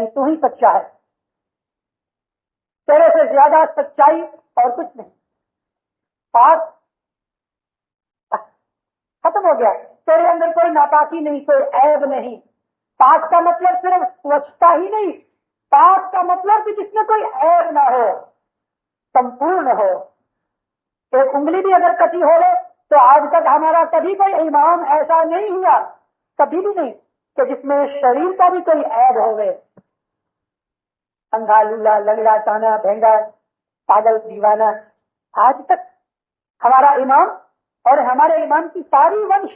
نہیں، تو ہی سچا ہے، تیرے سے زیادہ سچائی اور کچھ نہیں. پاک ختم ہو گیا، تیرے اندر کوئی ناپاکی نہیں، کوئی عیب نہیں. پاک کا مطلب صرف سوچھتا ہی نہیں، پاک کا مطلب کہ جس میں کوئی عیب نہ ہو، سمپورن ہو. ایک انگلی بھی اگر کٹی ہو تو آج تک ہمارا کبھی کوئی امام ایسا نہیں ہوا، کبھی بھی نہیں، کہ جس میں شریر کا بھی کوئی عیب ہوئے. انگا لولا لنگڑا تانا بھینگا پاگل دیوانہ، آج تک ہمارا امام اور ہمارے امام کی ساری ونش،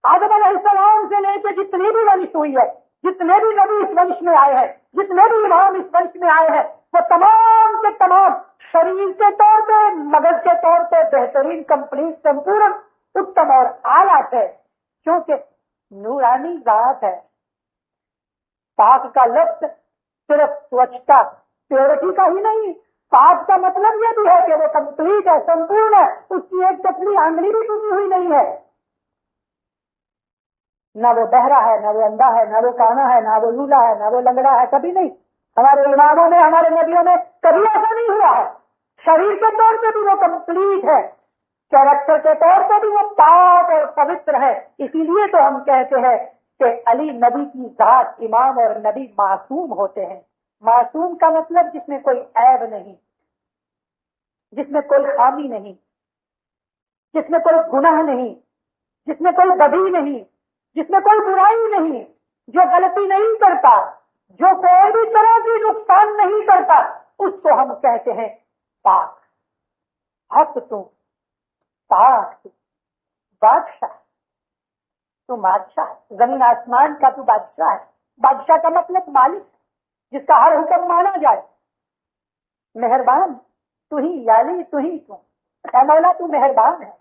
آدم علیہ السلام سے لے کے جتنی بھی ونش ہوئی ہے، جتنے بھی نبی اس ونش میں آئے ہیں، جتنے بھی امام اس ونش میں آئے ہیں، وہ تمام کے تمام شریر کے طور پہ، مغز کے طور پہ بہترین، کمپلیٹ، سمپورن، اتم اور اعلیٰ ہے، کیونکہ نورانی ذات ہے. پاک کا لفظ صرف سوچھتا، پیورٹی کا ہی نہیں، پاک کا مطلب یہ بھی ہے کہ وہ کمپلیٹ ہے، سمپورن ہے، اس کی ایک چپلی آنگلی بھی ٹوٹی ہوئی نہیں ہے. نہ وہ بہرا ہے، نہ وہ اندھا ہے، نہ وہ کانا ہے، نہ وہ لولا ہے، نہ وہ لنگڑا ہے، کبھی نہیں. ہمارے اماموں نے، ہمارے نبیوں نے کبھی ایسا نہیں ہوا ہے. شریر کے طور پہ بھی وہ کمپلیٹ ہے، کیریکٹر کے طور پہ بھی وہ پاک اور پوتر ہے. اسی لیے تو ہم کہتے ہیں کہ علی نبی کی ذات، امام اور نبی معصوم ہوتے ہیں. معصوم کا مطلب جس میں کوئی عیب نہیں، جس میں کوئی خامی نہیں، جس میں کوئی گناہ نہیں، جس میں کوئی بدی نہیں، جس میں کوئی برائی نہیں، جو غلطی نہیں کرتا، جو کوئی بھی طرح کی نقصان نہیں کرتا، اس کو ہم کہتے ہیں پاک. حق تو پاک، تو بادشاہ، تو بادشاہ، زمین آسمان کا تو بادشاہ ہے. بادشاہ کا مطلب مالک، جس کا ہر حکم مانا جائے. مہربان تو ہی، یالی تو ہی، تو اے مولا تو مہربان ہے،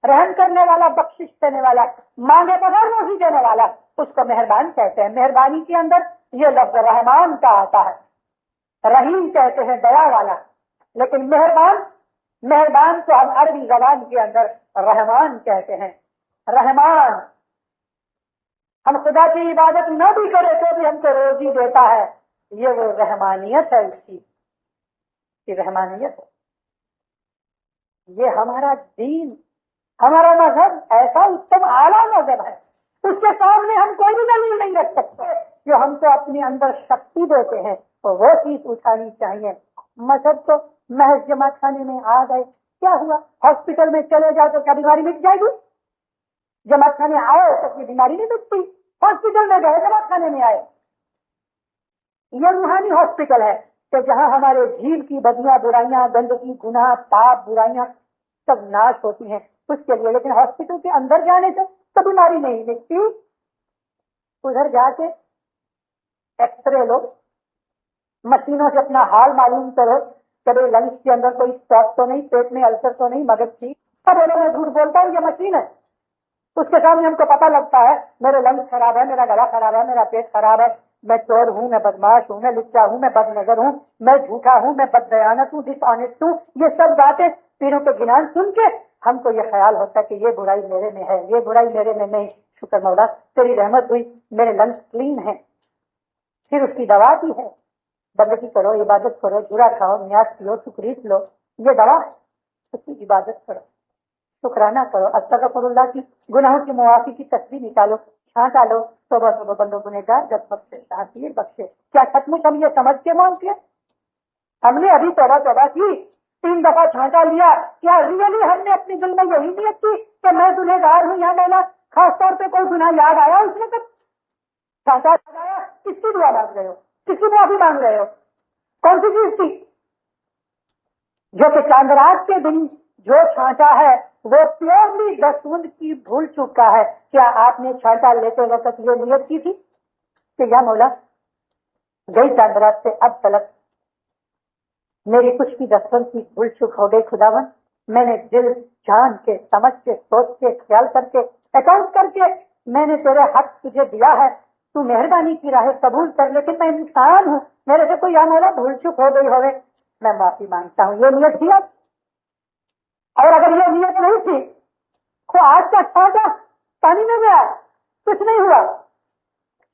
رحم کرنے والا، بخشش دینے والا، مانگے بغیر روزی دینے والا، اس کو مہربان کہتے ہیں. مہربانی کے اندر یہ لفظ رحمان کا آتا ہے. رحیم کہتے ہیں دیا والا، لیکن مہربان کو ہم عربی زبان کے اندر رحمان کہتے ہیں. رحمان، ہم خدا کی عبادت نہ بھی کرے تو بھی ہم کو روزی دیتا ہے، یہ وہ رحمانیت ہے، اس کی رحمانیت ہے. یہ ہمارا دین، ہمارا مذہب ایسا اتم اعلیٰ مذہب ہے، اس کے سامنے ہم کوئی بھی دلیل نہیں رکھ سکتے. جو ہم کو اپنے اندر شکتی دیتے ہیں تو وہ چیز اٹھانی چاہیے. مذہب تو محض جماعت خانے میں آ گئے، کیا ہوا؟ ہاسپٹل میں چلے جاؤ تو کیا بیماری مٹ جائے گی؟ جماعت خانے آئے تو کوئی بیماری نہیں مٹتی. ہاسپٹل میں گئے، جماعت خانے میں آئے. یہ روحانی ہاسپٹل ہے کہ جہاں ہمارے جھیل کی بدیاں، برائیاں، گندگی، گناہ، پاپ، برائیاں سب ناش ہوتی ہیں اس کے لیے. لیکن ہاسپٹل کے اندر جانے سے تو بیماری نہیں مٹتی. ادھر جا کے ایکس رے لو، مشینوں سے اپنا حال معلوم کرو کہ بھائی لنگس کے اندر کوئی اسٹاک تو نہیں، پیٹ میں السر تو نہیں، مگز ٹھیک. سب میں جھوٹ بولتا ہوں، یہ مشین ہے. اس کے سامنے ہم کو پتہ لگتا ہے میرے لنگس خراب ہے، میرا گلا خراب ہے، میرا پیٹ خراب ہے، میں چور ہوں، میں بدماش ہوں، میں لچا ہوں، میں بد نظر ہوں، میں جھوٹا ہوں، میں بد دیانت ہوں، ڈس آنےسٹ ہوں. یہ سب باتیں پیروں کے گنان سن کے ہم کو یہ خیال ہوتا ہے کہ یہ برائی میرے میں ہے، یہ برائی میرے میں نہیں. شکر مولا تیری رحمت ہوئی، میرے لنگس کلین ہیں. پھر اس کی دوا بھی ہے، بندگی کرو، عبادت کرو، جڑا کھاؤ، نیاز لو، شکریت لو، یہ دوا. اس کی عبادت کرو، شکرانہ کرو، استغفر اللہ کی، گناہوں کی معافی کی تسبیح نکالو، چھانٹا لو، توبہ توبہ بندوں گنہگار جب بخشے، تحقیر بخشے. کیا سچ مچ ہم یہ سمجھ کے مانگتے ہیں؟ ہم نے ابھی توبہ کی، 3 دفعہ چھانٹا لیا، کیا ریئلی ہم نے اپنی دل میں یہی نیت کی کہ میں گنہگار ہوں؟ یا مولا خاص طور پہ کوئی گناہ یاد آیا اس نے؟ کب چھانٹا لگایا، کس کی دعا مانگ رہے ہو، کس کی معافی مانگ رہے ہو، کون سی چیز تھی؟ جو کہ چاندرات کے دن جو چھانٹا ہے وہ پیورلی دسوند کی بھول چکا ہے. کیا آپ نے چھانٹا لیتے وقت یہ نیت کی تھی کہ یا مولا گئی چاندرات سے اب تلک میری کچھ بھی دسوند کی بھول چک ہو گئی، خداوند میں نے دل جان کے، سمجھ کے، سوچ کے، خیال کر کے، اکاؤنٹ کر کے میں نے تیرے حق تجھے دیا ہے، تو مہربانی کی راہ قبول کر، لیکن میں انسان ہوں، میرے سے کوئی یا مولا بھول چک ہو گئی ہوئے، میں معافی مانگتا ہوں. یہ نیت تھی آپ؟ اور اگر یہ نیت نہیں تھی تو آج کا چھانٹا پانی میں گیا، کچھ نہیں ہوا.